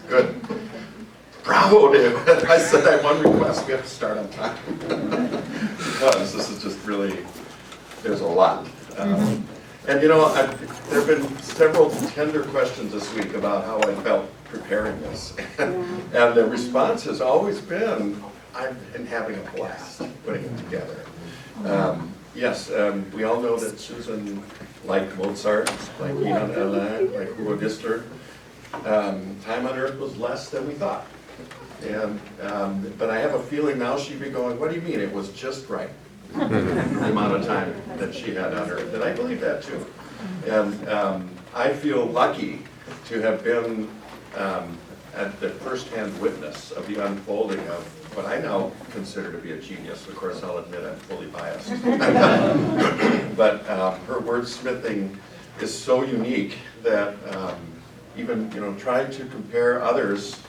Good. Bravo, David. I said I have one request. We have to start on time. Because this is just really, there's a lot. And you know, there have been several tender questions this week about how I felt preparing this. And the response has always been, I've been having a blast putting it together. Yes, we all know that Susan liked Mozart, like Ian Alain, like Hugo Gistler. Time on Earth was less than we thought. And, but I have a feeling now she'd be going, what do you mean? It was just right. The amount of time that she had on Earth. And I believe that too. And I feel lucky to have been at the first-hand witness of the unfolding of what I now consider to be a genius. Of course, I'll admit I'm fully biased. But her wordsmithing is so unique that even, you know, trying to compare others,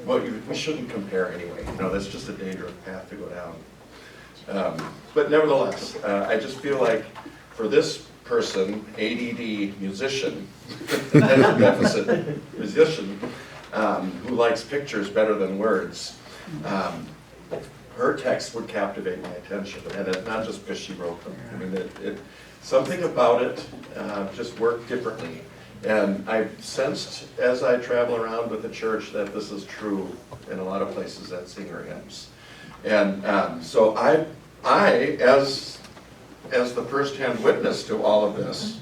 well, we shouldn't compare anyway. You know, that's just a dangerous path to go down. But nevertheless, I just feel like for this person, ADD musician, attention deficit musician, who likes pictures better than words, her text would captivate my attention, and it's not just because she wrote them. I mean, something about it just worked differently. And I sensed as I travel around with the church that this is true in a lot of places that sing her hymns. And so I as the first-hand witness to all of this,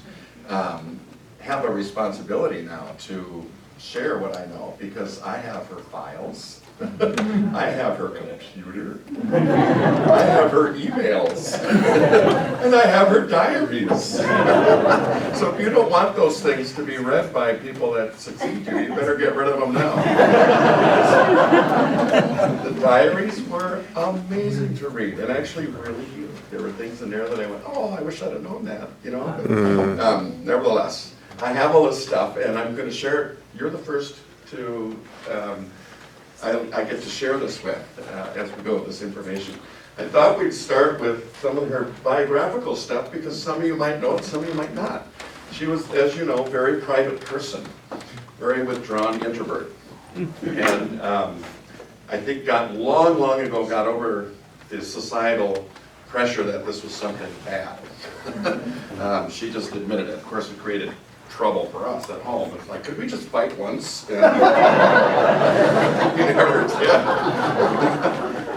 have a responsibility now to share what I know, because I have her files. I have her computer, I have her emails, and I have her diaries. So if you don't want those things to be read by people that succeed you, you better get rid of them now. The diaries were amazing to read, and actually really, there were things in there that I went, oh, I wish I'd have known that, you know? Nevertheless, I have all this stuff, and I'm going to share it. You're the first to I get to share this with as we go with this information. I thought we'd start with some of her biographical stuff, because some of you might know it, some of you might not. She was, as you know, a very private person, very withdrawn introvert. And I think long ago got over the societal pressure that this was something bad. She just admitted it. Of course, it created trouble for us at home. It's like, could we just fight once? And we never did.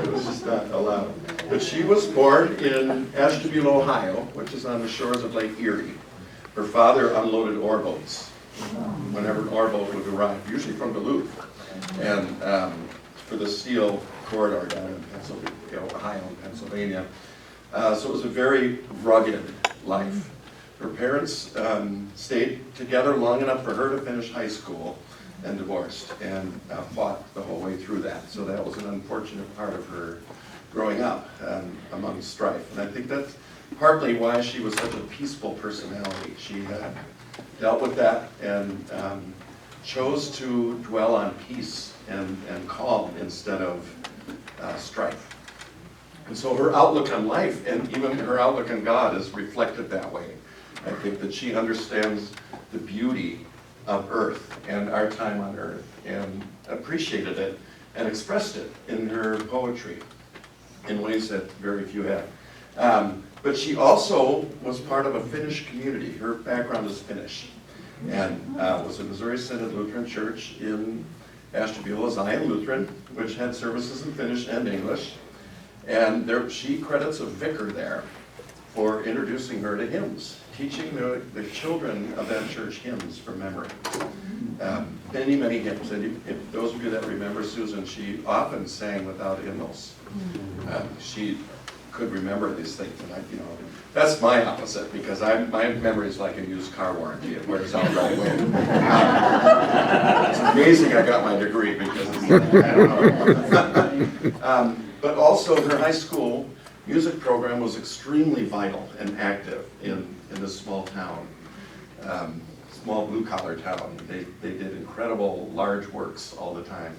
It was just not allowed. But she was born in Ashtabula, Ohio, which is on the shores of Lake Erie. Her father unloaded ore boats whenever an ore boat would arrive, usually from Duluth, and for the steel corridor down in Pennsylvania, Ohio and Pennsylvania. So it was a very rugged life. Her parents stayed together long enough for her to finish high school and divorced, and fought the whole way through that. So that was an unfortunate part of her growing up among strife. And I think that's partly why she was such a peaceful personality. She had dealt with that and chose to dwell on peace and calm instead of strife. And so her outlook on life, and even her outlook on God, is reflected that way. I think that she understands the beauty of Earth and our time on Earth, and appreciated it and expressed it in her poetry in ways that very few have. But she also was part of a Finnish community. Her background is Finnish, and was a Missouri Synod Lutheran Church in Ashtabula, Zion Lutheran, which had services in Finnish and English. And she credits a vicar there for introducing her to hymns, teaching the children of that church hymns from memory. Many, many hymns. And if those of you that remember Susan, she often sang without hymnals. She could remember these things, and that's my opposite, because my memory is like a used car warranty. It wears out right away. It's amazing I got my degree, because it's like, I don't know. But also her high school music program was extremely vital and active in this small town, small blue-collar town. They did incredible large works all the time,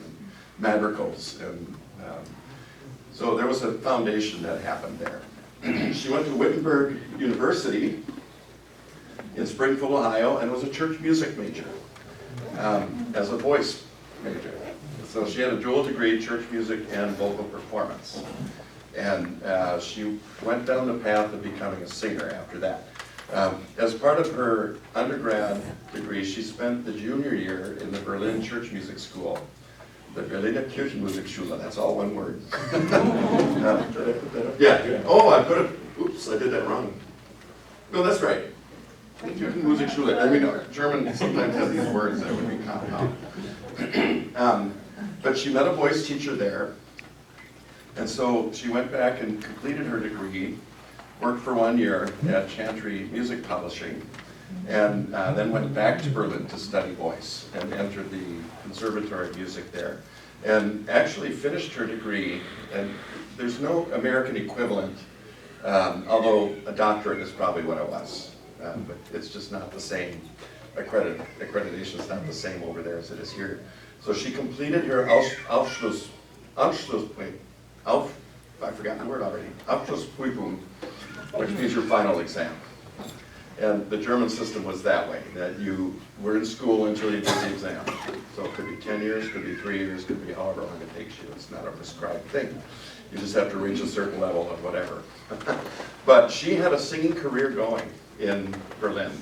madrigals, and so there was a foundation that happened there. She went to Wittenberg University in Springfield, Ohio, and was a church music major, as a voice major. So she had a dual degree, church music and vocal performance. And she went down the path of becoming a singer after that. As part of her undergrad degree, she spent the junior year in the Berlin Church Music School. The Berliner Kirchenmusikschule, that's all one word. Did I put that up? Yeah. Oh, I put it, oops, I did that wrong. No, that's right. Kirchenmusikschule. I mean, German sometimes has these words that would be compound. But she met a voice teacher there. And so she went back and completed her degree, worked for 1 year at Cantor Music Publishing, and then went back to Berlin to study voice and entered the Conservatory of Music there. And actually finished her degree, and there's no American equivalent, although a doctorate is probably what it was. But it's just not the same, accreditation is not the same over there as it is here. So she completed her I forgot the word already, Abschlussprüfung, which means your final exam. And the German system was that way, that you were in school until you did the exam. So it could be 10 years, could be 3 years, could be however long it takes you. It's not a prescribed thing. You just have to reach a certain level of whatever. But she had a singing career going in Berlin,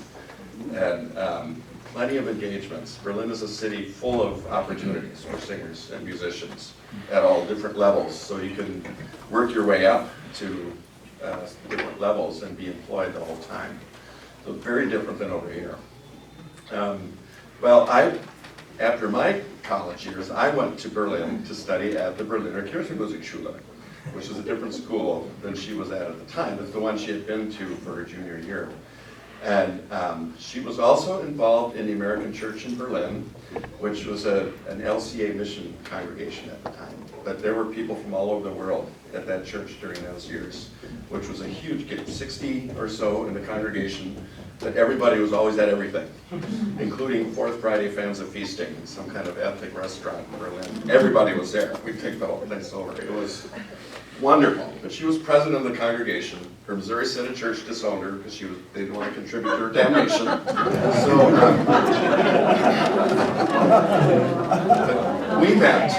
and plenty of engagements. Berlin is a city full of opportunities for singers and musicians at all different levels, so you can work your way up to different levels and be employed the whole time. So very different than over here. Well, after my college years, I went to Berlin to study at the Berliner Kirchenmusikschule, which is a different school than she was at the time. It's the one she had been to for her junior year. And she was also involved in the American Church in Berlin, which was an LCA mission congregation at the time. But there were people from all over the world at that church during those years, which was a huge group, 60 or so in the congregation, but everybody was always at everything, including Fourth Friday Fans of Feasting, some kind of ethnic restaurant in Berlin. Everybody was there. We'd take the whole place over. It was wonderful. But she was president of the congregation. Her Missouri Synod Church disowned her because they didn't want to contribute to her damnation. So we met.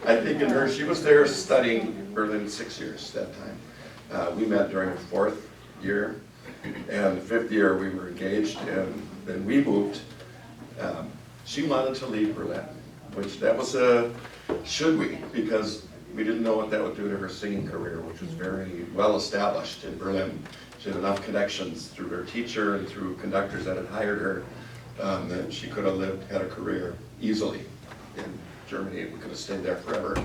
I think in her, she was there studying Berlin 6 years that time. We met during her 4th year, and the 5th year we were engaged, and then we moved. She wanted to leave Berlin, which that was a should we, because we didn't know what that would do to her singing career, which was very well established in Berlin. She had enough connections through her teacher and through conductors that had hired her that she could have had a career easily in Germany. We could have stayed there forever.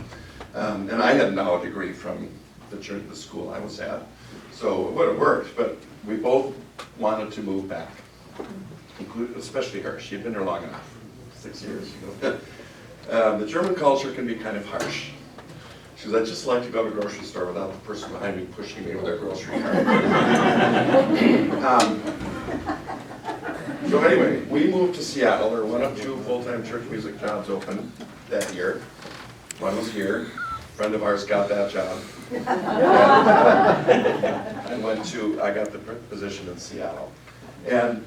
And I had now a degree from the church, the school I was at. So it would have worked, but we both wanted to move back, especially her. She had been there long enough, 6 years. The German culture can be kind of harsh. She said, I'd just like to go to the grocery store without the person behind me pushing me with their grocery cart. So anyway, we moved to Seattle. There were 1 of 2 full-time church music jobs open that year. One was here. A friend of ours got that job. And I got the position in Seattle. And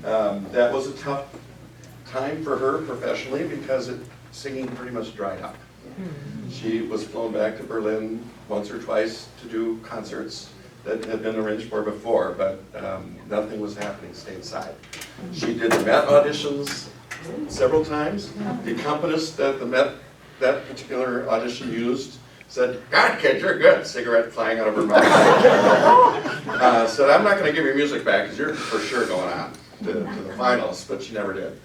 that was a tough time for her professionally because singing pretty much dried up. She was flown back to Berlin once or twice to do concerts that had been arranged for before, but nothing was happening stateside. She did the Met auditions several times. The accompanist that that particular audition used said, God, kid, you're good. Cigarette flying out of her mouth. Said, I'm not going to give your music back because you're for sure going on to the finals, but she never did.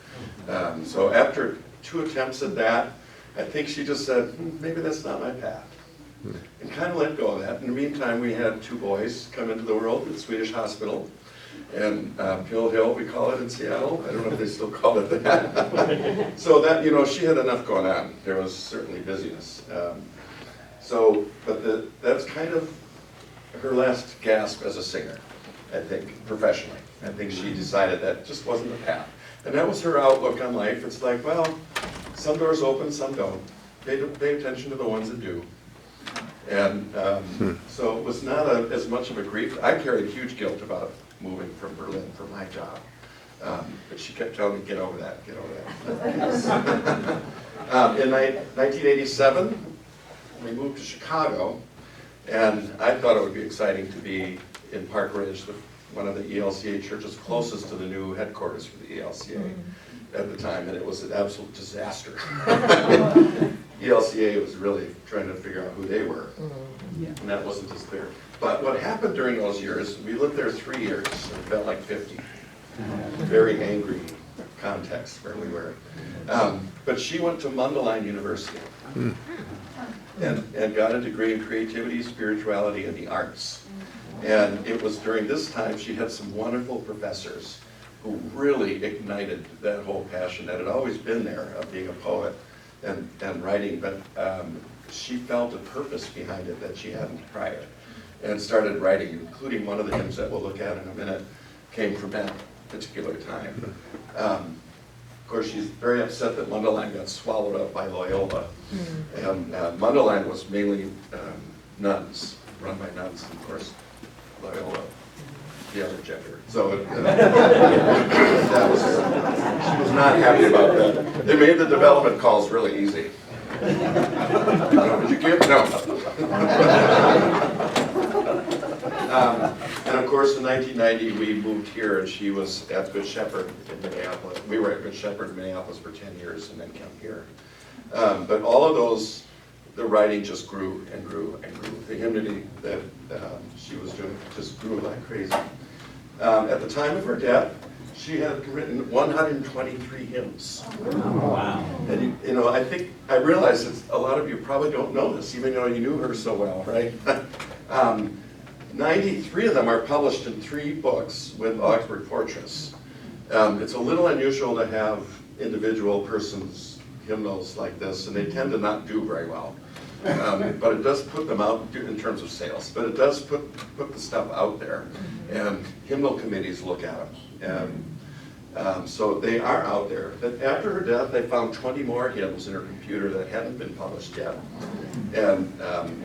So after 2 attempts at that, I think she just said, maybe that's not my path, and kind of let go of that. In the meantime, we had 2 boys come into the world at Swedish Hospital, and Pill Hill, we call it in Seattle. I don't know if they still call it that. So that, she had enough going on. There was certainly busyness. But that's kind of her last gasp as a singer, I think, professionally. I think she decided that just wasn't the path. And that was her outlook on life. It's like, well, some doors open, some don't. Pay attention to the ones that do. And so it was not as much of a grief. I carried huge guilt about moving from Berlin for my job. But she kept telling me, get over that. In 1987, we moved to Chicago, and I thought it would be exciting to be in Park Ridge, one of the ELCA churches closest to the new headquarters for the ELCA at the time, and it was an absolute disaster. ELCA was really trying to figure out who they were, and that wasn't as clear. But what happened during those years, we lived there 3 years, it felt like 50. Very angry context where we were. But she went to Mundelein University and got a degree in creativity, spirituality, and the arts. And it was during this time she had some wonderful professors who really ignited that whole passion that had always been there of being a poet and writing, but she felt a purpose behind it that she hadn't prior, and started writing, including one of the hymns that we'll look at in a minute, came from that particular time. Of course, she's very upset that Mundelein got swallowed up by Loyola. And Mundelein was mainly nuns, run by nuns, and of course, Loyola, the other gender. So that was, she was not happy about that. They made the development calls really easy. Did you give? No. And of course, in 1990, we moved here, and she was at Good Shepherd in Minneapolis. We were at Good Shepherd in Minneapolis for 10 years and then came here. But all of those, the writing just grew and grew and grew. The hymnody that she was doing just grew like crazy. At the time of her death, she had written 123 hymns. Wow. And you know, I realize that a lot of you probably don't know this, even though you knew her so well, right? 93 of them are published in 3 books with Augsburg Portraits. It's a little unusual to have individual persons' hymnals like this, and they tend to not do very well. But it does put them out in terms of sales, but it does put the stuff out there, and hymnal committees look at them. And so they are out there. But after her death, they found 20 more hymns in her computer that hadn't been published yet, and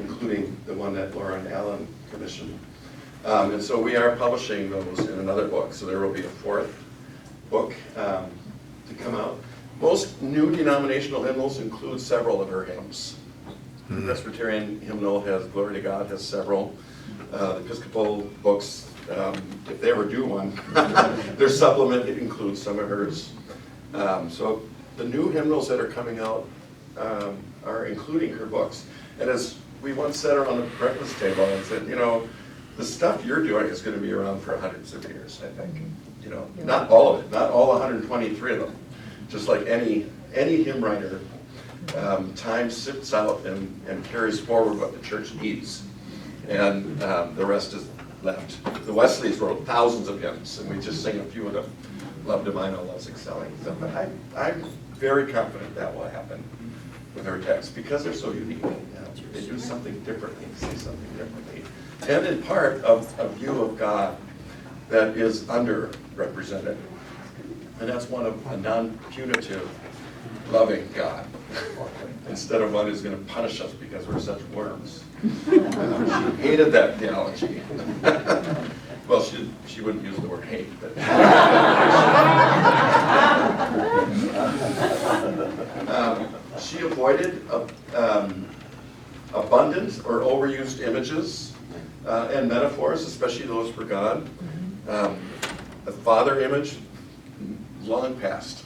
including the one that Laura and Alan commissioned. And so we are publishing those in another book, so there will be a 4th book to come out. Most new denominational hymnals include several of her hymns. The Presbyterian hymnal has Glory to God, has several. The Episcopal books, if they ever do one, their supplement includes some of hers. So the new hymnals that are coming out are including her books. And as we once said around the breakfast table, and said, you know, the stuff you're doing is going to be around for hundreds of years, I think. You know, not all of it, not all 123 of them. Just like any hymn writer, time sifts out and carries forward what the church needs, and the rest is left. The Wesleys wrote thousands of hymns, and we just sing a few of them. Love Divino, Love's Excelling. So, but I'm very confident that will happen with her texts because they're so unique. They do something differently, say something differently, and in part of a view of God that is underrepresented. And that's one of a non-punitive, loving God, instead of one who's going to punish us because we're such worms. She hated that theology. Well, she wouldn't use the word hate, but she avoided abundant or overused images and metaphors, especially those for God. The Father image, long past.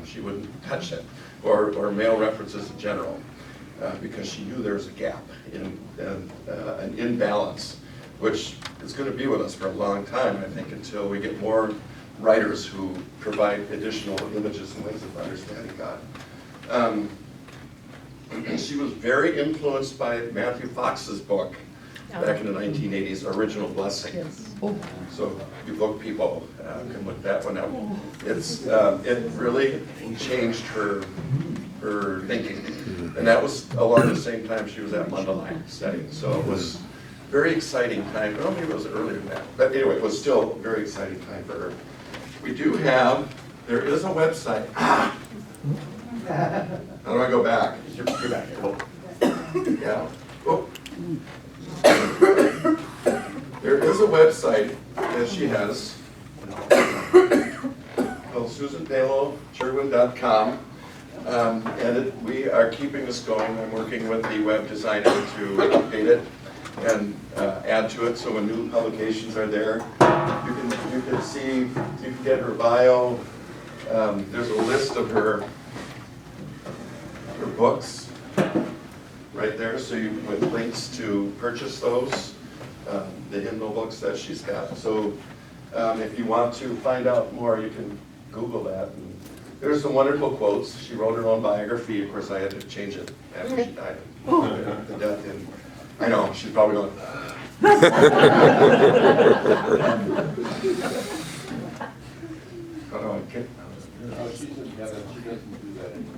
She wouldn't touch it, or male references in general, because she knew there was a gap in an imbalance, which is going to be with us for a long time, I think, until we get more writers who provide additional images and ways of understanding God. She was very influenced by Matthew Fox's book back in the 1980s, Original Blessing. Yes. So you book people can look that one up. It really changed her thinking, and that was along the same time she was at Mundelein studying. So it was a very exciting time. Well, maybe it was earlier than that, but anyway, it was still a very exciting time for her. There is a website. How do I go back? You're back. Yeah. Oh. There is a website that she has called SusanPaloCherwien.com. And we are keeping this going. I'm working with the web designer to update it and add to it, so when new publications are there, you can see, you can get her bio. There's a list of her books right there, so with links to purchase those, the hymnal books that she's got. So if you want to find out more, you can Google that. And there's some wonderful quotes. She wrote her own biography. Of course, I had to change it after she died. The death in. I know, she's probably going, oh, okay. She's in heaven, she doesn't do that anymore.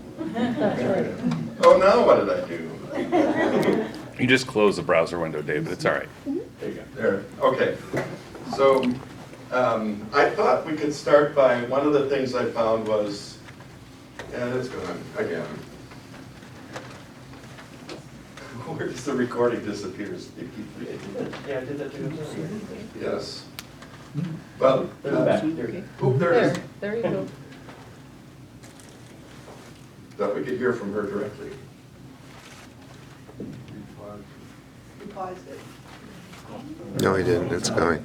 Oh, now what did I do? You just close the browser window, David. It's all right. There you go. There. Okay. So I thought we could start by, one of the things I found was, and it's gone again. Where does the recording disappears? Yeah, did that too. Yes. Well, There you go. there it is. There you go. That we could hear from her directly. You paused it. No, he didn't. It's going.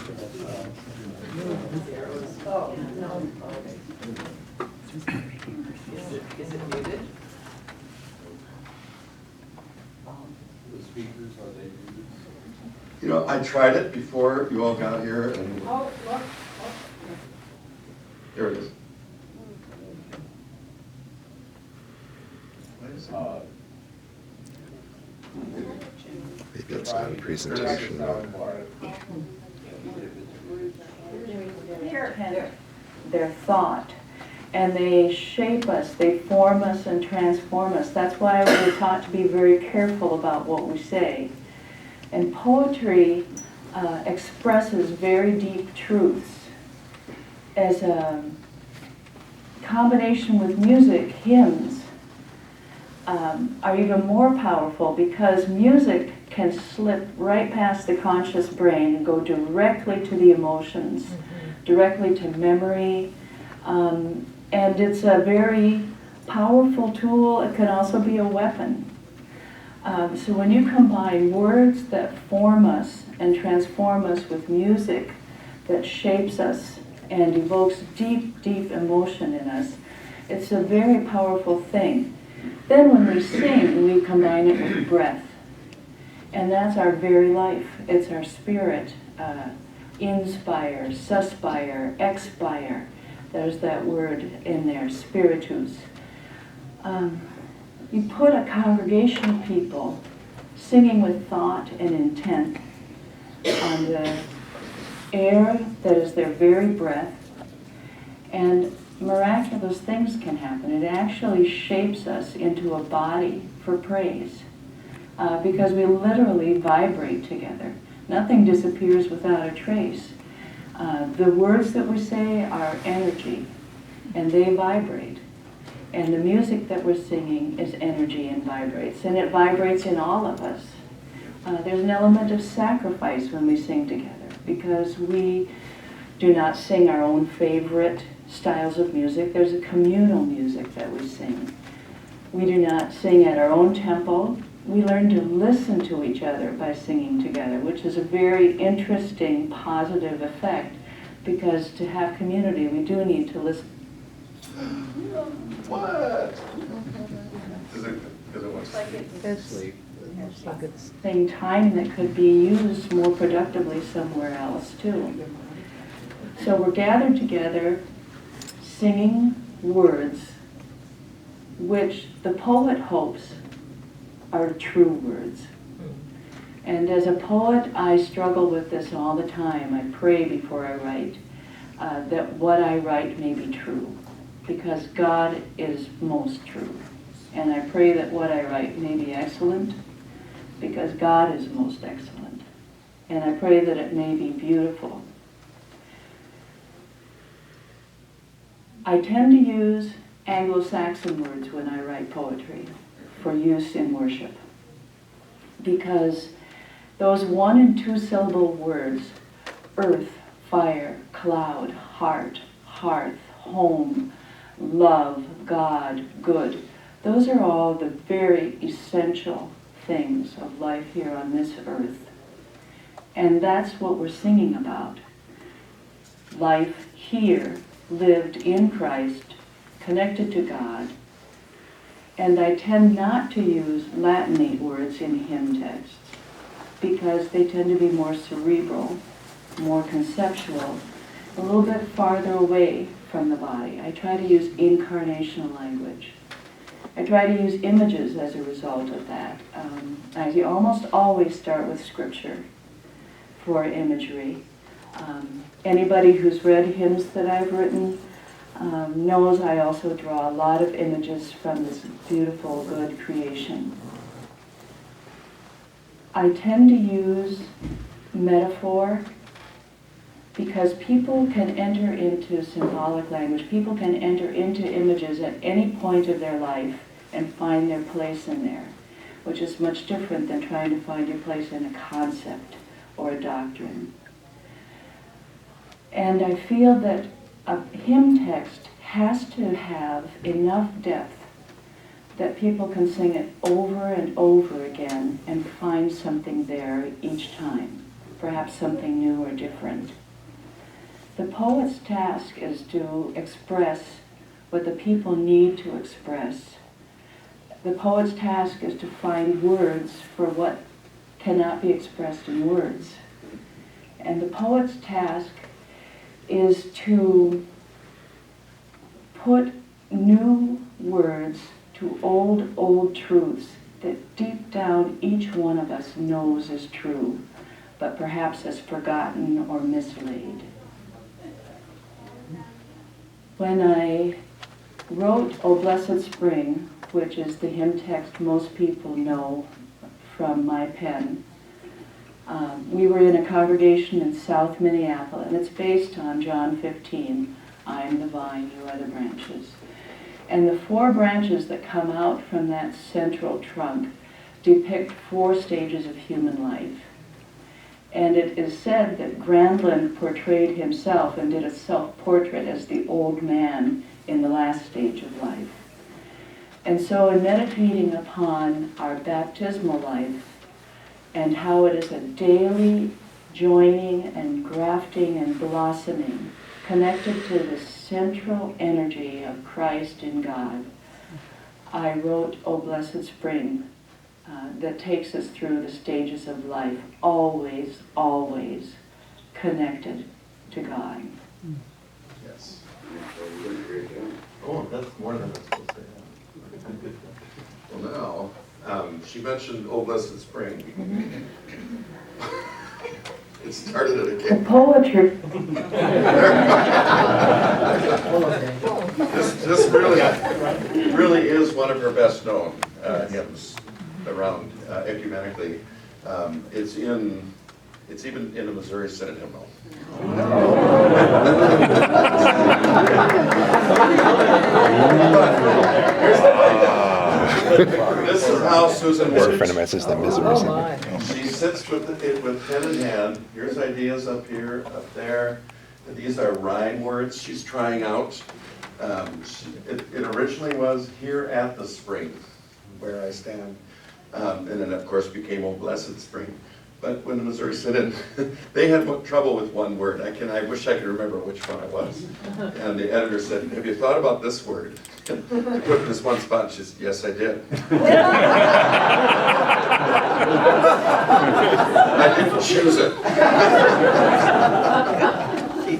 Oh, no. Is it muted? The speakers, are they muted? You know, I tried it before you all got here, and Oh, look. here it is. Why is it- Maybe it's not a presentation mode. Their thought, and they shape us, they form us and transform us. That's why we're taught to be very careful about what we say. And poetry expresses very deep truths. As a combination with music, hymns are even more powerful, because music can slip right past the conscious brain and go directly to the emotions, directly to memory, and it's a very powerful tool. It can also be a weapon. So when you combine words that form us and transform us with music that shapes us and evokes deep, deep emotion in us, it's a very powerful thing. Then when we sing, we combine it with breath. And that's our very life. It's our spirit. Inspire, suspire, expire. There's that word in there, spiritus. You put a congregation of people singing with thought and intent on the air that is their very breath, and miraculous things can happen. It actually shapes us into a body for praise, because we literally vibrate together. Nothing disappears without a trace. The words that we say are energy, and they vibrate. And the music that we're singing is energy and vibrates, and it vibrates in all of us. There's an element of sacrifice when we sing together, because we do not sing our own favorite styles of music. There's a communal music that we sing. We do not sing at our own tempo. We learn to listen to each other by singing together, which is a very interesting, positive effect, because to have community, we do need to listen. What? Is it what's Same time that could be used more productively somewhere else too. So we're gathered together singing words which the poet hopes are true words. And as a poet, I struggle with this all the time. I pray before I write that what I write may be true, because God is most true. And I pray that what I write may be excellent, because God is most excellent. And I pray that it may be beautiful. I tend to use Anglo-Saxon words when I write poetry for use in worship, because those 1 and 2 syllable words, earth, fire, cloud, heart, hearth, home, love, God, good. Those are all the very essential things of life here on this earth. And that's what we're singing about. Life here, lived in Christ, connected to God. And I tend not to use Latinate words in hymn texts because they tend to be more cerebral, more conceptual, a little bit farther away from the body. I try to use incarnational language. I try to use images as a result of that. I almost always start with scripture for imagery. Anybody who's read hymns that I've written knows I also draw a lot of images from this beautiful, good creation. I tend to use metaphor because people can enter into symbolic language. People can enter into images at any point of their life and find their place in there, which is much different than trying to find your place in a concept or a doctrine. And I feel that a hymn text has to have enough depth that people can sing it over and over again and find something there each time, perhaps something new or different. The poet's task is to express what the people need to express. The poet's task is to find words for what cannot be expressed in words. And the poet's task is to put new words to old truths that deep down each one of us knows is true, but perhaps has forgotten or mislaid. When I wrote O Blessed Spring, which is the hymn text most people know from my pen, we were in a congregation in South Minneapolis, and it's based on John 15, I am the vine, you are the branches. And the 4 branches that come out from that central trunk depict 4 stages of human life. And it is said that Grandland portrayed himself and did a self-portrait as the old man in the last stage of life. And so in meditating upon our baptismal life and how it is a daily joining and grafting and blossoming connected to the central energy of Christ in God, I wrote O Blessed Spring, that takes us through the stages of life, always, always connected to God. Yes. Oh, that's more than I'm supposed to have. Well, now, she mentioned O Blessed Spring. It started at a The camp. poetry. This really is one of her best known hymns around ecumenically. It's even in a Missouri Synod hymnal. This is how Susan There's a friend works. of mine says that Missouri. She sits with pen in hand. Here's ideas up here, up there. These are rhyme words she's trying out. It originally was here at the spring, where I stand. And then, of course, became O Blessed Spring. But when the Missouri Synod, they had trouble with one word. I wish I could remember which one it was. And the editor said, have you thought about this word? I put this one spot, and she said, yes, I did. I didn't choose it.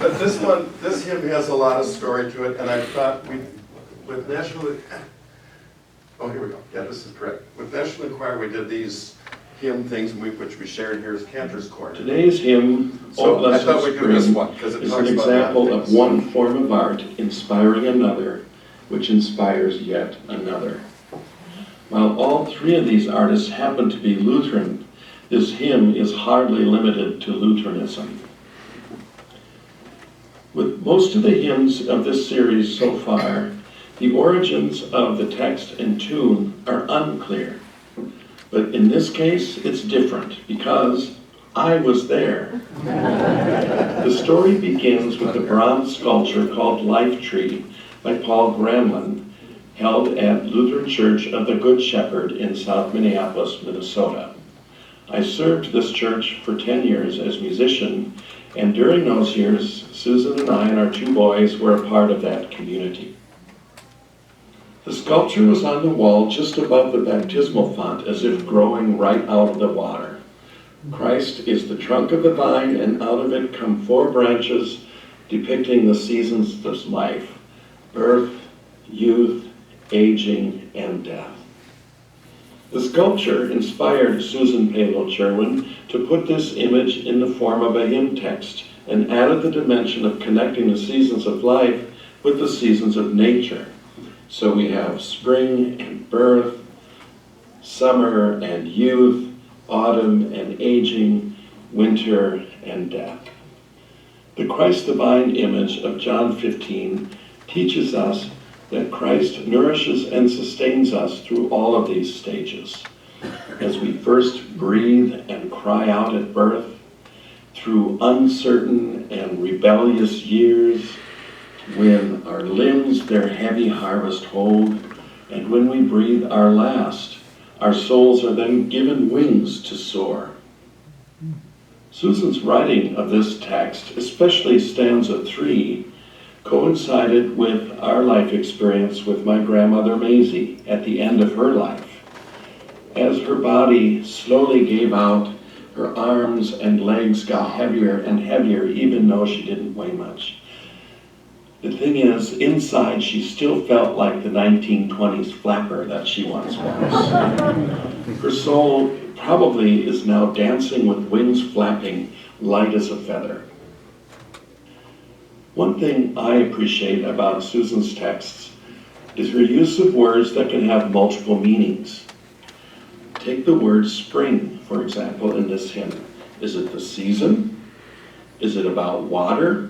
But this hymn has a lot of story to it, and I thought with National, oh, here we go. Yeah, this is correct. With National Choir, we did these hymn things, which we shared here as Cantor's Corner. Today's hymn, O So I Blessed thought we'd do this Spring, one, because it is talks an about a lot example of of things. one form of art inspiring another, which inspires yet another. While all 3 of these artists happen to be Lutheran, this hymn is hardly limited to Lutheranism. With most of the hymns of this series so far, the origins of the text and tune are unclear. But in this case, it's different because I was there. The story begins with a bronze sculpture called Life Tree by Paul Gramlin, held at Lutheran Church of the Good Shepherd in South Minneapolis, Minnesota. I served this church for 10 years as musician, and during those years, Susan and I and our 2 boys were a part of that community. The sculpture was on the wall just above the baptismal font, as if growing right out of the water. Christ is the trunk of the vine, and out of it come 4 branches depicting the seasons of life: birth, youth, aging, and death. The sculpture inspired Susan Palo Cherwien to put this image in the form of a hymn text and added the dimension of connecting the seasons of life with the seasons of nature. So we have spring and birth, summer and youth, autumn and aging, winter and death. The Christ divine image of John 15 teaches us that Christ nourishes and sustains us through all of these stages. As we first breathe and cry out at birth, through uncertain and rebellious years, when our limbs their heavy harvest hold, and when we breathe our last, our souls are then given wings to soar. Susan's writing of this text, especially stanza 3, coincided with our life experience with my grandmother Maisie at the end of her life. As her body slowly gave out, her arms and legs got heavier and heavier, even though she didn't weigh much. The thing is, inside she still felt like the 1920s flapper that she once was. Her soul probably is now dancing with wings flapping, light as a feather. One thing I appreciate about Susan's texts is her use of words that can have multiple meanings. Take the word spring, for example, in this hymn. Is it the season? Is it about water?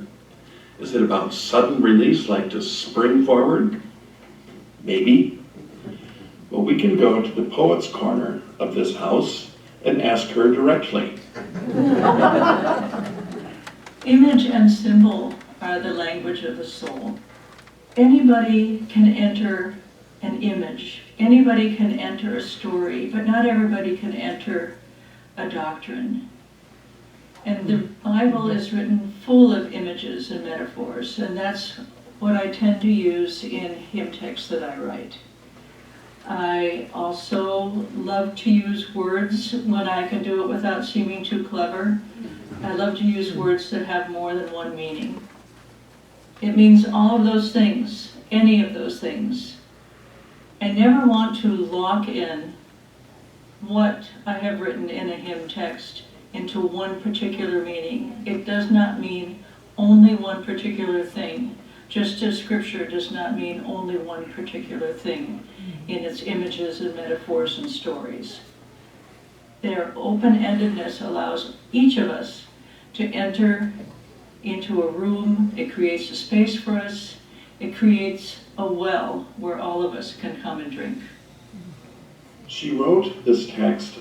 Is it about sudden release, like to spring forward? Maybe. Well, we can go to the poet's corner of this house and ask her directly. Image and symbol are the language of the soul. Anybody can enter an image. Anybody can enter a story, but not everybody can enter a doctrine. And the Bible is written full of images and metaphors, and that's what I tend to use in hymn texts that I write. I also love to use words when I can do it without seeming too clever. I love to use words that have more than one meaning. It means all of those things, any of those things. I never want to lock in what I have written in a hymn text into one particular meaning. It does not mean only one particular thing, just as Scripture does not mean only one particular thing in its images and metaphors and stories. Their open-endedness allows each of us to enter into a room. It creates a space for us. It creates a well where all of us can come and drink. She wrote this text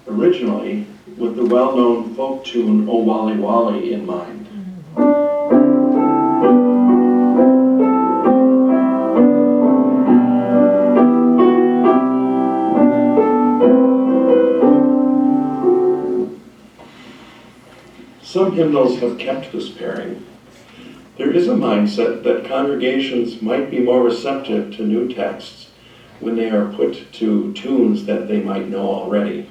originally with the well-known folk tune "O Wally Wally" in mind. Some hymnals have kept this pairing. There is a mindset that congregations might be more receptive to new texts when they are put to tunes that they might know already.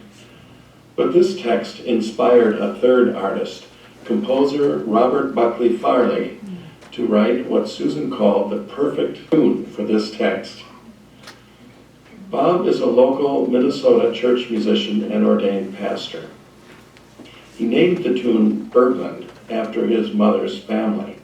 But this text inspired a third artist, composer Robert Buckley Farley, to write what Susan called the perfect tune for this text. Bob is a local Minnesota church musician and ordained pastor. He named the tune Bergland after his mother's family.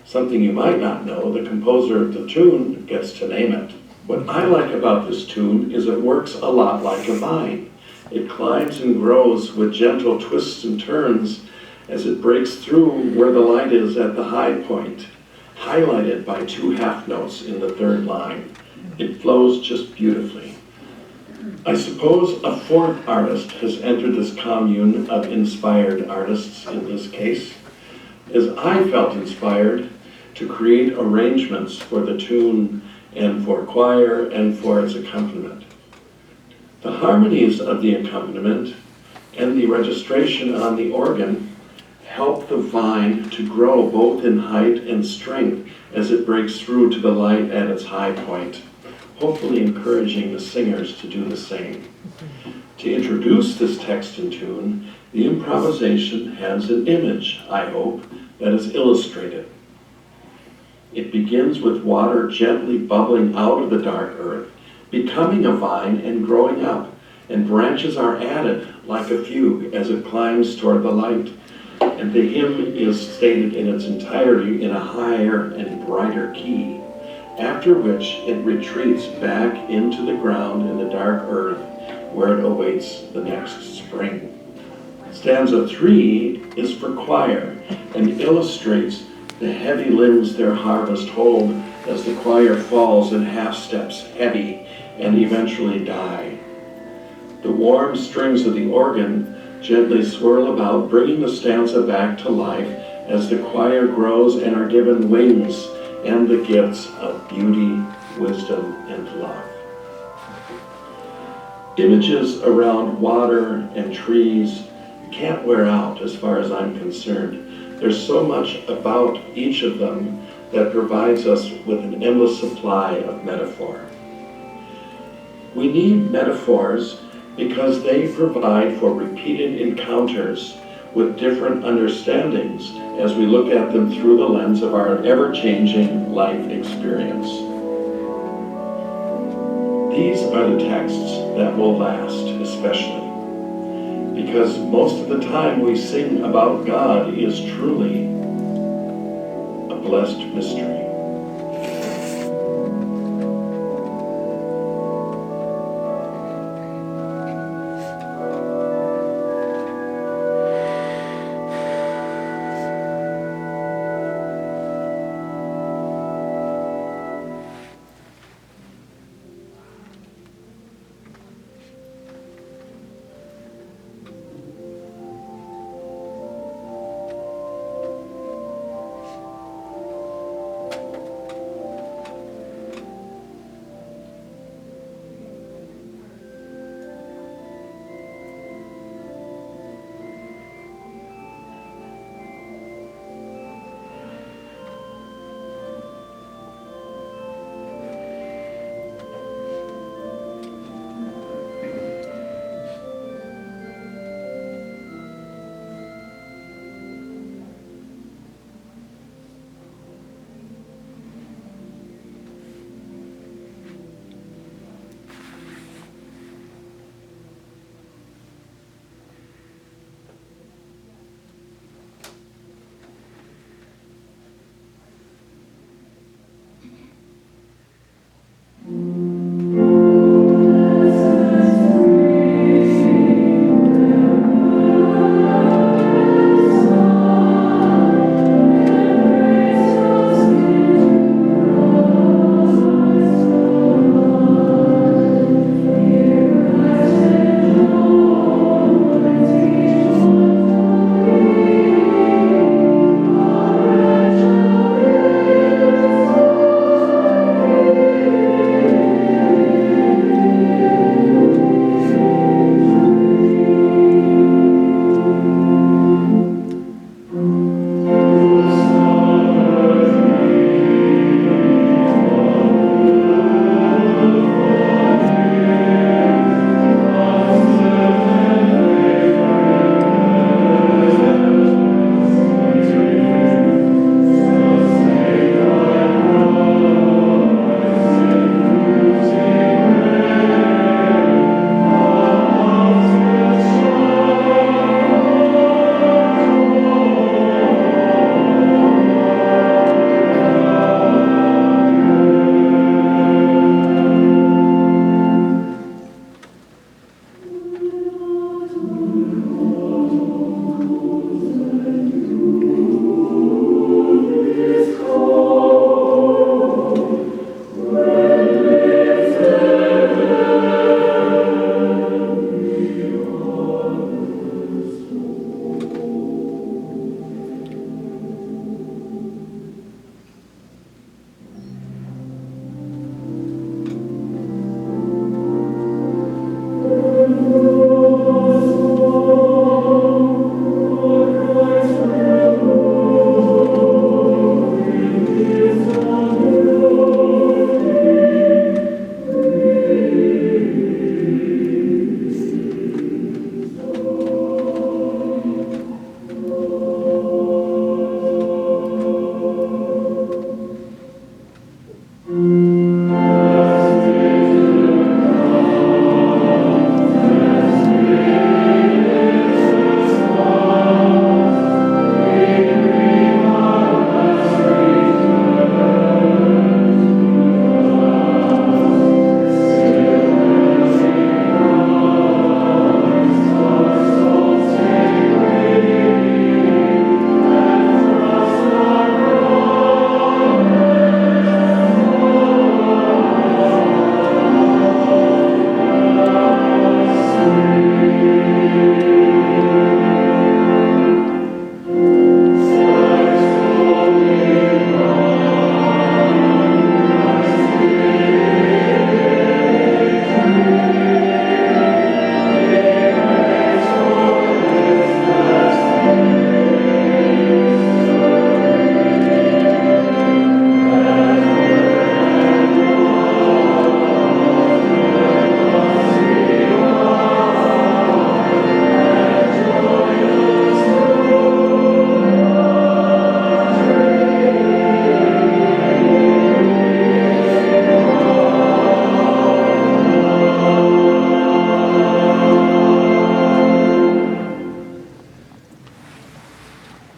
Something you might not know, the composer of the tune gets to name it. What I like about this tune is it works a lot like a vine. It climbs and grows with gentle twists and turns as it breaks through where the light is at the high point, highlighted by 2 half notes in the third line. It flows just beautifully. I suppose a fourth artist has entered this commune of inspired artists in this case, as I felt inspired to create arrangements for the tune and for choir and for its accompaniment. The harmonies of the accompaniment and the registration on the organ help the vine to grow both in height and strength as it breaks through to the light at its high point, hopefully encouraging the singers to do the same. To introduce this text and tune, the improvisation has an image, I hope, that is illustrated. It begins with water gently bubbling out of the dark earth, becoming a vine and growing up, and branches are added like a fugue as it climbs toward the light. And the hymn is stated in its entirety in a higher and brighter key, after which it retreats back into the ground in the dark earth where it awaits the next spring. Stanza 3 is for choir and illustrates the heavy limbs their harvest hold as the choir falls in half steps heavy and eventually die. The warm strings of the organ gently swirl about, bringing the stanza back to life as the choir grows and are given wings and the gifts of beauty, wisdom, and love. Images around water and trees can't wear out as far as I'm concerned. There's so much about each of them that provides us with an endless supply of metaphor. We need metaphors because they provide for repeated encounters with different understandings as we look at them through the lens of our ever-changing life experience. These are the texts that will last, especially because most of the time we sing about God is truly a blessed mystery.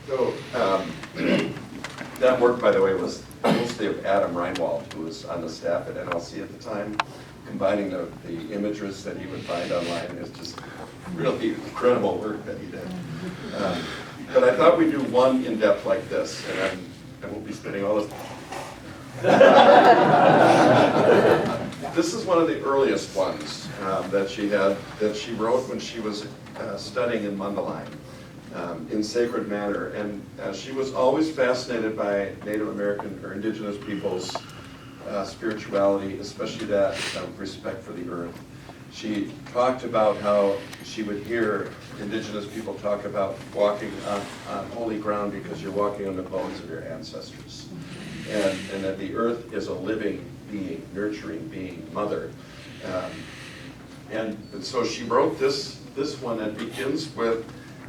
So, that work, by the way, was mostly of Adam Reinwald, who was on the staff at NLC at the time, combining the images that he would find online. It's just really incredible work that he did. But I thought we'd do one in-depth like this, and I won't be spending all this. This is one of the earliest ones that she wrote when she was studying in Mundelein. In sacred manner, and she was always fascinated by Native American or indigenous peoples' spirituality, especially that of respect for the earth. She talked about how she would hear indigenous people talk about walking on holy ground because you're walking on the bones of your ancestors, and that the earth is a living being, nurturing being, mother. And so she wrote this one that begins with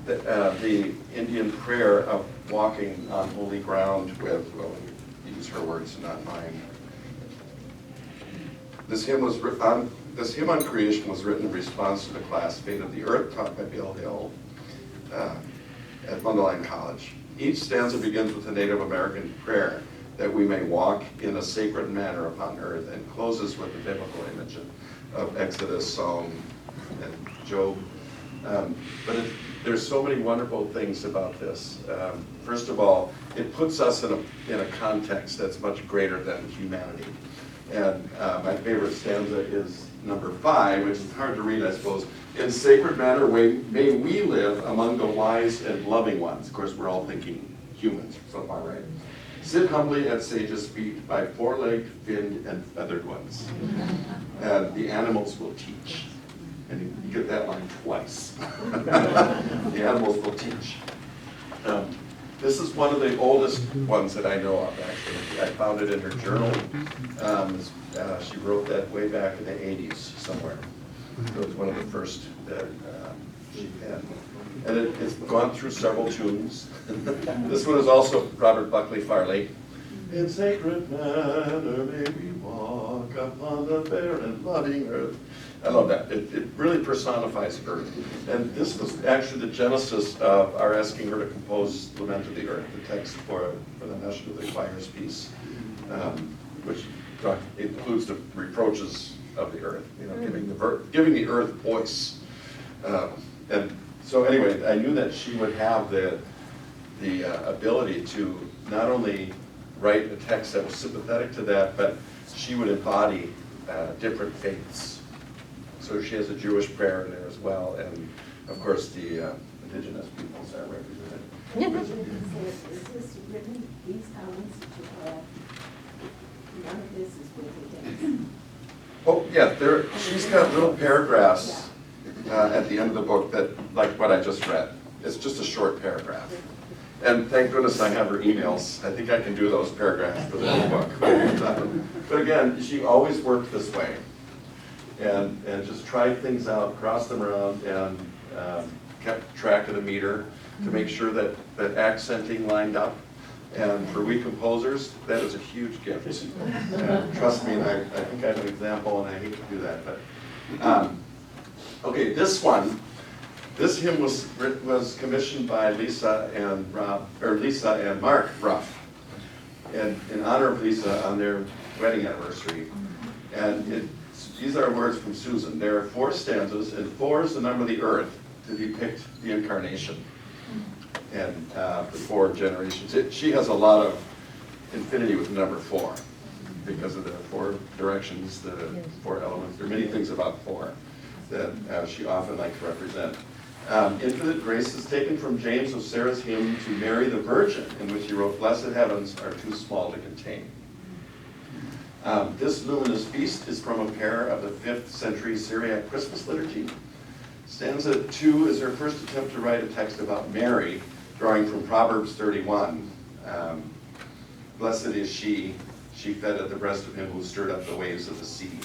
the Indian prayer of walking on holy ground with, well, use her words, not mine. This hymn on creation was written in response to the class Fate of the Earth taught by Bill Hill at Mundelein College. Each stanza begins with a Native American prayer that we may walk in a sacred manner upon earth, and closes with the biblical image of Exodus, Psalm, and Job. There's so many wonderful things about this. First of all, it puts us in a context that's much greater than humanity. And my favorite stanza is number 5, which is hard to read, I suppose. In sacred manner may we live among the wise and loving ones. Of course, we're all thinking humans so far, right? Sit humbly at sages' feet by four-legged, finned, and feathered ones. And the animals will teach. And you get that line twice. The animals will teach. This is one of the oldest ones that I know of, actually. I found it in her journal. She wrote that way back in the 80s somewhere. It was one of the first that she had. And it's gone through several tunes. This one is also Robert Buckley Farley. In sacred manner may we walk upon the fair and loving earth. I love that. It really personifies earth. And this was actually the genesis of our asking her to compose Lament of the Earth, the text for the Nation of the Choir's piece, which includes the reproaches of the earth, giving the earth voice. And so anyway, I knew that she would have the ability to not only write a text that was sympathetic to that, but she would embody different faiths. So she has a Jewish prayer in there as well, and of course the indigenous peoples are represented. Is this written, these comments, none of this is with the text? Oh, yeah, she's got little paragraphs at the end of the book that, like what I just read. It's just a short paragraph. And thank goodness I have her emails. I think I can do those paragraphs for the whole book. But again, she always worked this way. And just tried things out, crossed them around, and kept track of the meter to make sure that accenting lined up. And for we composers, that is a huge gift. And trust me, I think I have an example, and I hate to do that. But okay, this hymn was commissioned by Lisa and Mark Ruff, and in honor of Lisa on their wedding anniversary. And these are words from Susan. There are 4 stanzas, and 4 is the number of the earth to depict the incarnation and the 4 generations. She has a lot of infinity with the number 4 because of the 4 directions, the 4 elements. There are many things about 4. that she often liked to represent. Infinite Grace is taken from James of Sarah's hymn to Mary the Virgin, in which he wrote, "Blessed heavens are too small to contain." This luminous feast is from a pair of the 5th century Syriac Christmas liturgy. Stanza 2 is her first attempt to write a text about Mary, drawing from Proverbs 31. Blessed is she fed at the breast of him who stirred up the waves of the sea.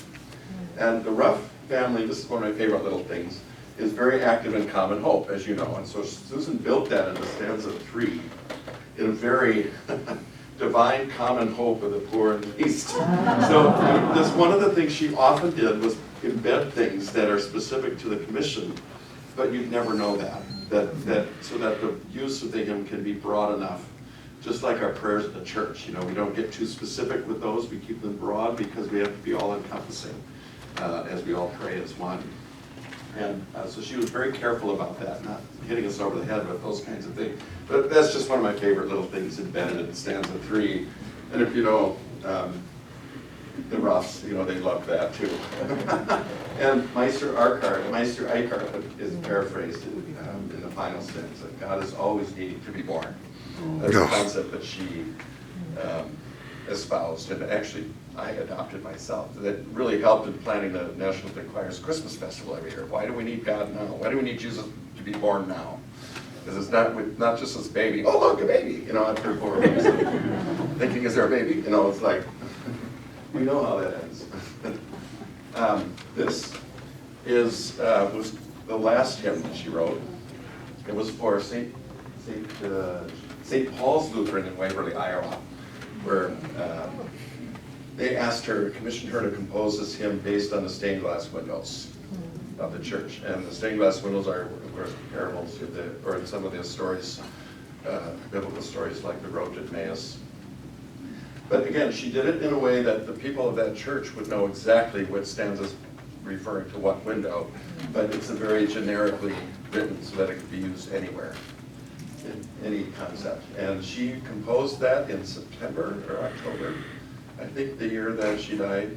And the Ruff family, this is one of my favorite little things, is very active in Common Hope, as you know. And so Susan built that into stanza 3 in a very divine common hope of the poor and least. So this one of the things she often did was embed things that are specific to the commission, but you'd never know that so that the use of the hymn can be broad enough. Just like our prayers at the church, we don't get too specific with those. We keep them broad because we have to be all-encompassing as we all pray as one. And so she was very careful about that, not hitting us over the head with those kinds of things. But that's just one of my favorite little things embedded in stanza 3. And if you know the Ruffs, they love that too. And Meister Eckhart is paraphrased in the final stanza. God is always needing to be born. That's a concept that she espoused, and actually I adopted myself. That really helped in planning the National Catholic Choir's Christmas Festival every year. Why do we need God now? Why do we need Jesus to be born now? Because it's not just this baby. Oh, look, a baby! After 4 weeks, thinking, is there a baby? It's like we know how that ends. This was the last hymn that she wrote. It was for St. Paul's Lutheran in Waverly, Iowa, where they commissioned her to compose this hymn based on the stained glass windows of the church. And the stained glass windows are, of course, parables or in some of the stories, biblical stories like the road to Emmaus. But again, she did it in a way that the people of that church would know exactly what stanza's referring to what window, but it's a very generically written so that it could be used anywhere, in any concept. And she composed that in September or October, I think the year that she died,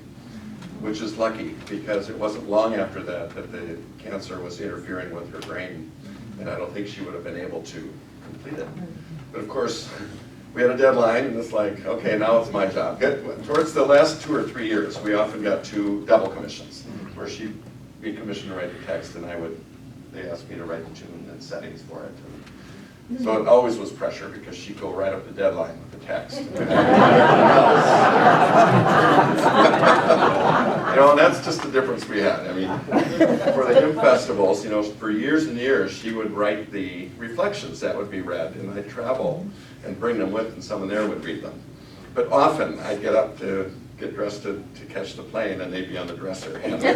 which is lucky because it wasn't long after that the cancer was interfering with her brain, and I don't think she would have been able to complete it. But of course, we had a deadline, and it's like, okay, now it's my job. Towards the last 2 or 3 years, we often got 2 double commissions, where she'd be commissioned to write the text, and they asked me to write the tune and settings for it. So it always was pressure because she'd go right up the deadline with the text. And that's just the difference we had. I mean, for the hymn festivals, for years and years, she would write the reflections that would be read, and I'd travel and bring them with, and someone there would read them. But often, I'd get up to get dressed to catch the plane, and they'd be on the dresser at the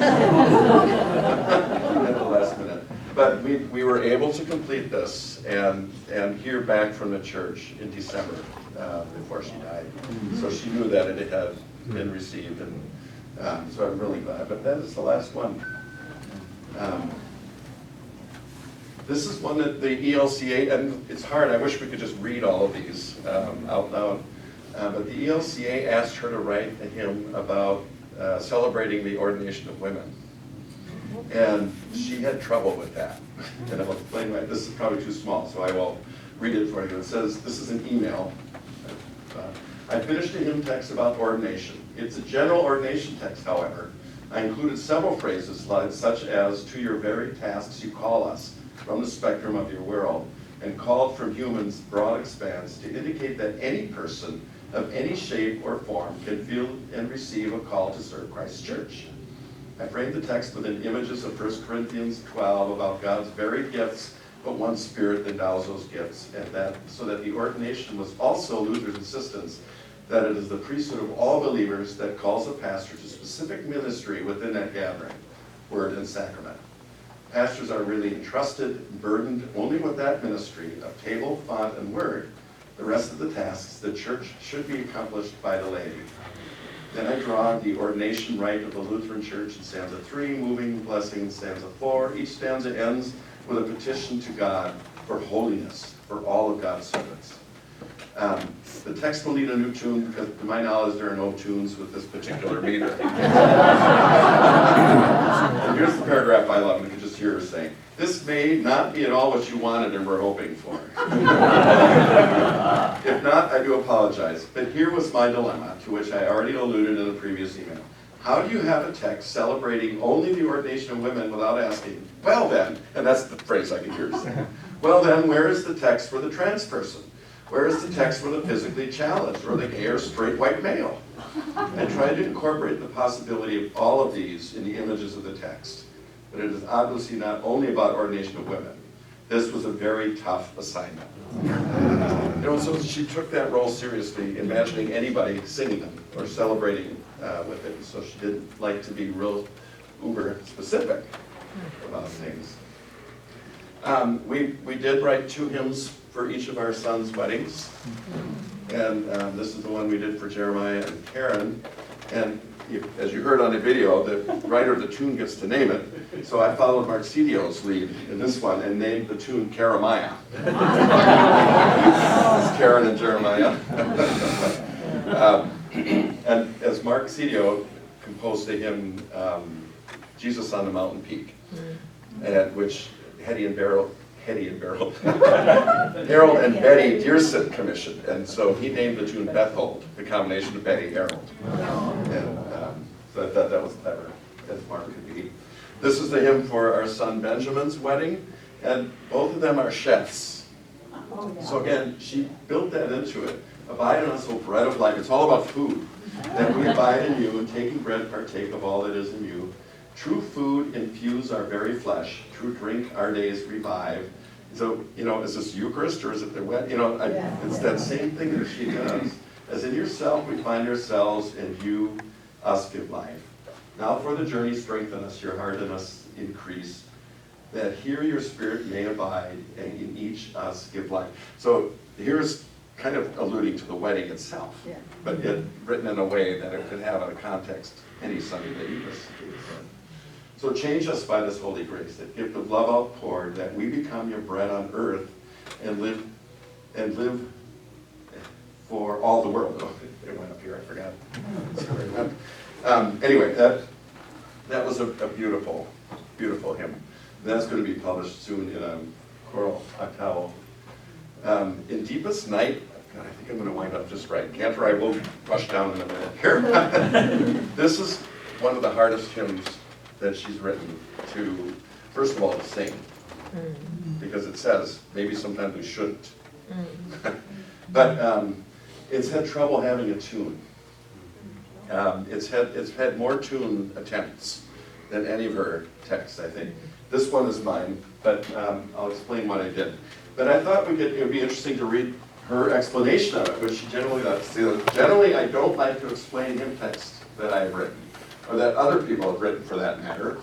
last minute. But we were able to complete this and hear back from the church in December before she died. So she knew that it had been received, and so I'm really glad. But that is the last one. This is one that the ELCA, and it's hard, I wish we could just read all of these out loud, but the ELCA asked her to write a hymn about celebrating the ordination of women. And she had trouble with that. And I'll explain why. This is probably too small, so I will read it for you. It says, this is an email. I finished a hymn text about ordination. It's a general ordination text, however. I included several phrases such as, to your very tasks you call us from the spectrum of your world, and called from humans' broad expanse to indicate that any person of any shape or form can feel and receive a call to serve Christ's church. I framed the text within images of 1 Corinthians 12 about God's varied gifts, but one Spirit endows those gifts, and so that the ordination was also Luther's insistence that it is the priesthood of all believers that calls a pastor to specific ministry within that gathering, word and sacrament. Pastors are really entrusted, burdened only with that ministry of table, font, and word. The rest of the tasks the church should be accomplished by the laity. Then I draw the ordination rite of the Lutheran Church in stanza 3, moving blessing in stanza 4. Each stanza ends with a petition to God for holiness for all of God's servants. The text will need a new tune because to my knowledge there are no tunes with this particular meter. And here's the paragraph I love, and you can just hear her saying, "This may not be at all what you wanted and were hoping for. If not, I do apologize, but here was my dilemma, to which I already alluded in a previous email. How do you have a text celebrating only the ordination of women without asking, well then," and that's the phrase I can hear her say, "well then, where is the text for the trans person? Where is the text for the physically challenged or the gay or straight white male?" I tried to incorporate the possibility of all of these in the images of the text, but it is obviously not only about ordination of women. This was a very tough assignment. So she took that role seriously, imagining anybody singing them or celebrating with it. So she didn't like to be real uber specific about things. We did write 2 hymns for each of our sons' weddings. And this is the one we did for Jeremiah and Karen. And as you heard on the video, the writer of the tune gets to name it. So I followed Marcidio's lead in this one and named the tune Jeremiah. It's Karen and Jeremiah. And as Marcidio composed the hymn, Jesus on the Mountain Peak, and which Harold and Betty Dearson commissioned, and so he named the tune Bethold, the combination of Betty Harold. And so I thought that was clever, as Mark could be. This is the hymn for our son Benjamin's wedding, and both of them are chefs. So again, she built that into it. Abide in us, O bread of life. It's all about food. That we abide in you, and taking bread partake of all that is in you. True food infuse our very flesh. True drink our days revive. So, is this Eucharist or is it the wet? It's that same thing that she does. As in yourself we find ourselves, and you us give life. Now for the journey strengthen us, your heart in us increase, that here your spirit may abide, and in each us give life. So here's kind of alluding to the wedding itself, but yet written in a way that it could have a context any Sunday that you just gave us. So change us by this holy grace, that gift of love outpoured, that we become your bread on earth and live for all the world. Oh, it went up here, I forgot. Anyway, that was a beautiful, beautiful hymn. And that's going to be published soon in a choral octavo. In deepest night, God, I think I'm going to wind up just right. Cantor, I will rush down in a minute here. This is one of the hardest hymns that she's written to, first of all, to sing. Because it says, maybe sometimes we shouldn't. But it's had trouble having a tune. It's had more tune attempts than any of her texts, I think. This one is mine, but I'll explain what I did. But I thought it would be interesting to read her explanation of it, which she generally does. Generally, I don't like to explain hymn texts that I've written, or that other people have written for that matter.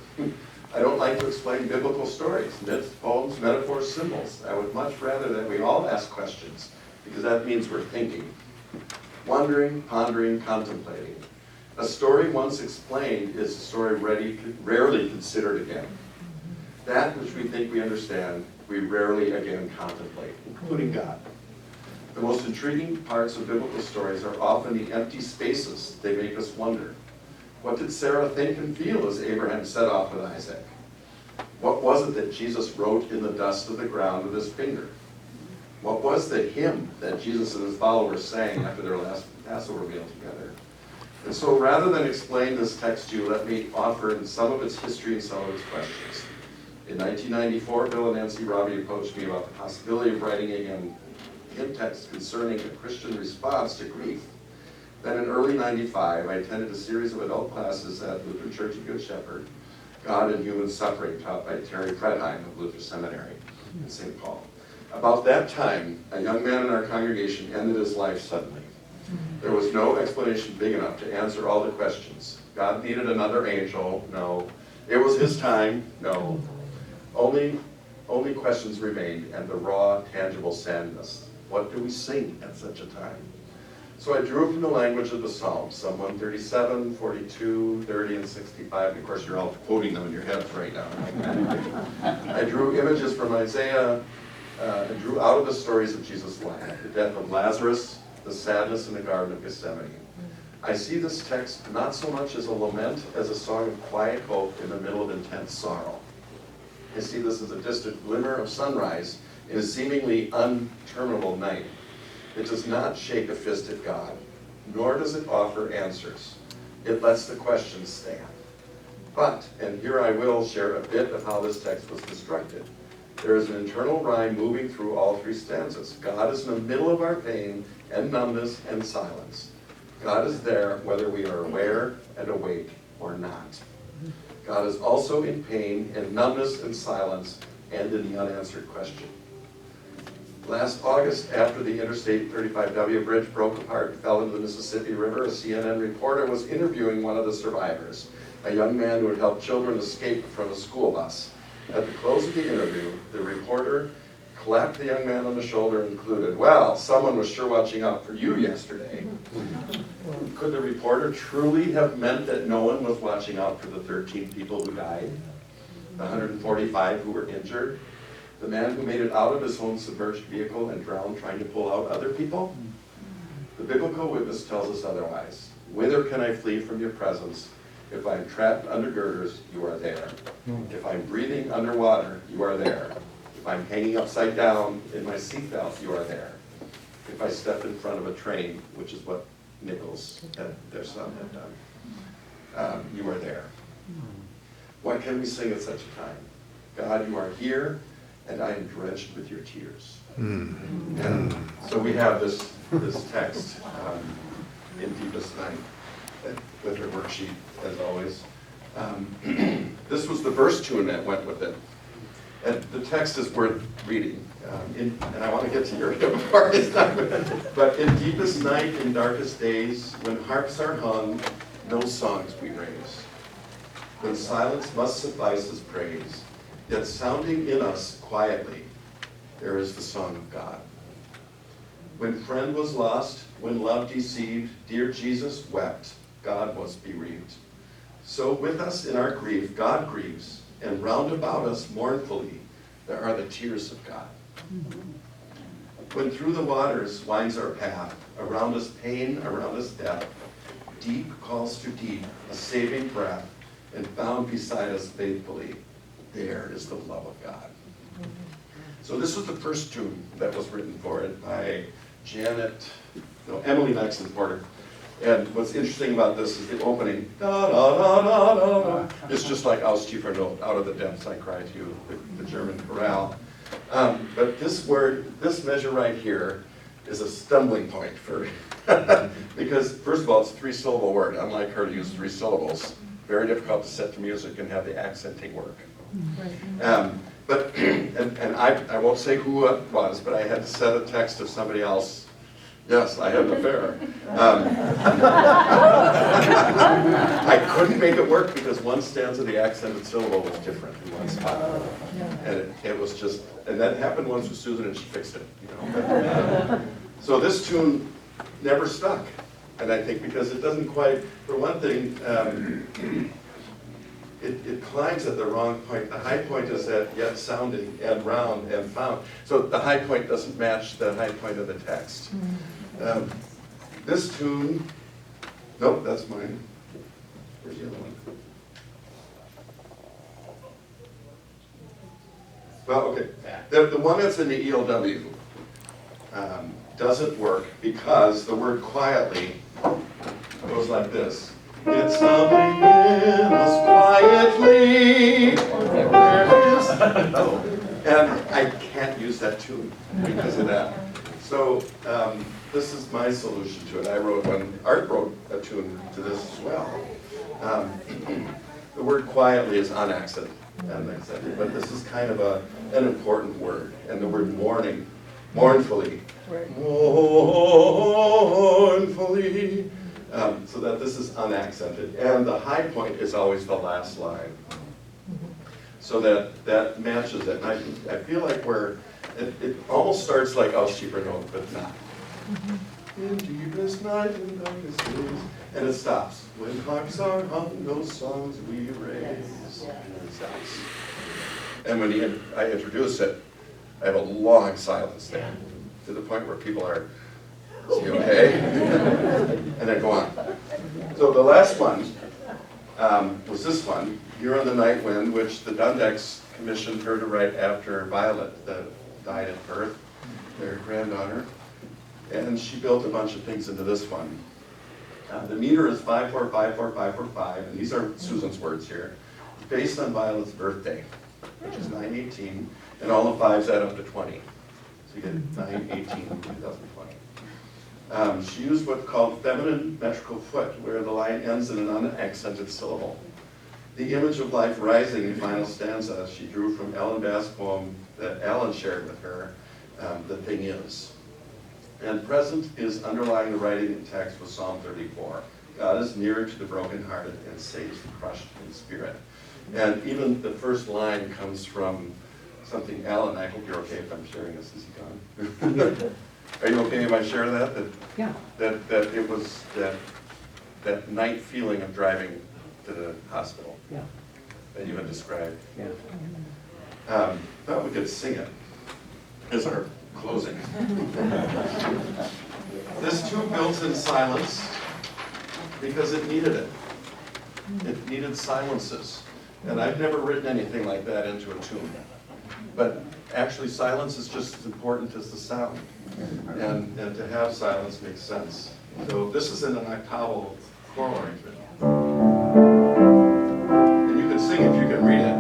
I don't like to explain biblical stories, myths, poems, metaphors, symbols. I would much rather that we all ask questions, because that means we're thinking, wondering, pondering, contemplating. A story once explained is a story rarely considered again. That which we think we understand, we rarely again contemplate, including God. The most intriguing parts of biblical stories are often the empty spaces they make us wonder. What did Sarah think and feel as Abraham set off with Isaac? What was it that Jesus wrote in the dust of the ground with his finger? What was the hymn that Jesus and his followers sang after their last Passover meal together? And so rather than explain this text to you, let me offer in some of its history and some of its questions. In 1994, Bill and Nancy Robbie approached me about the possibility of writing a hymn text concerning a Christian response to grief. Then in early '95, I attended a series of adult classes at Lutheran Church of Good Shepherd, God and Human Suffering, taught by Terry Fredheim of Luther Seminary in St. Paul. About that time, a young man in our congregation ended his life suddenly. There was no explanation big enough to answer all the questions. God needed another angel? No. It was his time? No. Only questions remained, and the raw, tangible sadness. What do we sing at such a time? So I drew from the language of the Psalms, Psalm 137, 42, 30, and 65. And of course, you're all quoting them in your heads right now. I drew images from Isaiah, and drew out of the stories of Jesus' life, the death of Lazarus, the sadness in the Garden of Gethsemane. I see this text not so much as a lament as a song of quiet hope in the middle of intense sorrow. I see this as a distant glimmer of sunrise in a seemingly interminable night. It does not shake a fist at God, nor does it offer answers. It lets the questions stand. But, and here I will share a bit of how this text was constructed. There is an internal rhyme moving through all three stanzas. God is in the middle of our pain and numbness and silence. God is there whether we are aware and awake or not. God is also in pain and numbness and silence and in the unanswered question. Last August, after the Interstate 35W bridge broke apart and fell into the Mississippi River, a CNN reporter was interviewing one of the survivors, a young man who had helped children escape from a school bus. At the close of the interview, the reporter clapped the young man on the shoulder and concluded, "Well, someone was sure watching out for you yesterday." Could the reporter truly have meant that no one was watching out for the 13 people who died? The 145 who were injured? The man who made it out of his own submerged vehicle and drowned trying to pull out other people? The biblical witness tells us otherwise. Whither can I flee from your presence? If I am trapped under girders, you are there. If I'm breathing underwater, you are there. If I'm hanging upside down in my seatbelt, you are there. If I step in front of a train, which is what Nichols and their son had done, you are there. What can we sing at such a time? God, you are here, and I am drenched with your tears. And so we have this text in Deepest Night with her worksheet, as always. This was the verse tune that went with it. And the text is worth reading. And I want to get to your part this time. But in deepest night, in darkest days, when harps are hung, no songs we raise. When silence must suffice as praise, yet sounding in us quietly, there is the song of God. When friend was lost, when love deceived, dear Jesus wept, God was bereaved. So with us in our grief, God grieves, and round about us mournfully, there are the tears of God. When through the waters winds our path, around us pain, around us death, deep calls to deep, a saving breath, and found beside us faithfully, there is the love of God. So this was the first tune that was written for it by Emily Maxon Porter. And what's interesting about this is the opening, da da da da da da. It's just like Aus tiefer Not, out of the depths I cry to you, the German chorale. But this word, this measure right here, is a stumbling point for, because first of all, it's a 3-syllable word, unlike her to use 3 syllables. Very difficult to set to music and have the accenting work. But I won't say who it was, but I had to set a text of somebody else. Yes, I had an affair. I couldn't make it work because one stanza, the accented syllable was different in one spot. And it was just, and that happened once with Susan and she fixed it. So this tune never stuck. And I think because it doesn't quite, for one thing, it climbs at the wrong point. The high point is at yet sounding and round and found. So the high point doesn't match the high point of the text. This tune, nope, that's mine. Where's the other one? Well, okay. The one that's in the ELW doesn't work because the word quietly goes like this. It's something in us quietly. And I can't use that tune because of that. So this is my solution to it. Art wrote a tune to this as well. The word quietly is unaccented, but this is kind of an important word. And the word mourning, mournfully, mournfully. So that this is unaccented. And the high point is always the last line. So that matches it. And I feel like it almost starts like Aus tiefer Not, but not. In deepest night and darkest days. And it stops. When harps are hung, those songs we raise. And it stops. And when I introduce it, I have a long silence there, to the point where people are, is he okay? And then go on. So the last one was this one, Here on the Night Wind, which the Dundecks commissioned her to write after Violet, that died at birth, their granddaughter. And she built a bunch of things into this one. The meter is 5454545, and these are Susan's words here, based on Violet's birthday, which is 9/18, and all the fives add up to 20. So you get 9/18/2020. She used what's called feminine metrical foot, where the line ends in an unaccented syllable. The image of life rising in final stanza she drew from Ellen Bass' poem that Alan shared with her, The Thing Is. And present is underlying the writing and text with Psalm 34. God is near to the brokenhearted and saves the crushed in spirit. And even the first line comes from something, Alan, I hope you're okay if I'm sharing this, is he gone? Are you okay if I share that? Yeah. That it was that night feeling of driving to the hospital Yeah. that you had described. Yeah. Thought we could sing it as our closing. This too built in silence because it needed it. It needed silences. And I've never written anything like that into a tune. But actually silence is just as important as the sound. And to have silence makes sense. So this is in an octaval choral arrangement. And you can sing if you can read it.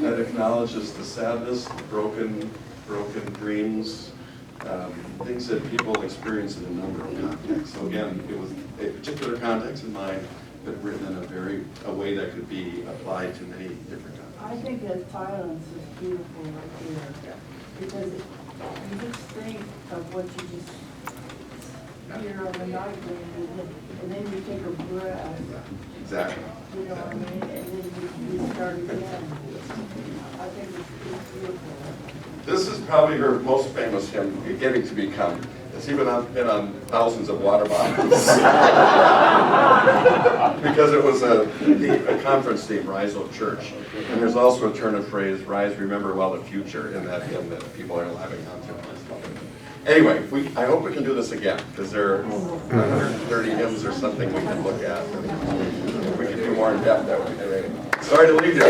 That acknowledges the sadness, the broken dreams, things that people experience in a number of contexts. So again, it was a particular context in mind, but written in a way that could be applied to many different contexts. I think that silence is beautiful right there, because you just think of what you just hear on the night wind, and then you take a breath. Exactly. You know what I mean? And then you start again. I think it's beautiful. This is probably her most famous hymn, Getting to Become. It's even been on thousands of water bottles. Because it was a conference theme, Rise, O Church. And there's also a turn of phrase, Rise, Remember Well the Future, in that hymn that people are laughing onto. Anyway, I hope we can do this again, because there are 130 hymns or something we can look at. And if we can do more in depth, that would be great. Sorry to leave you.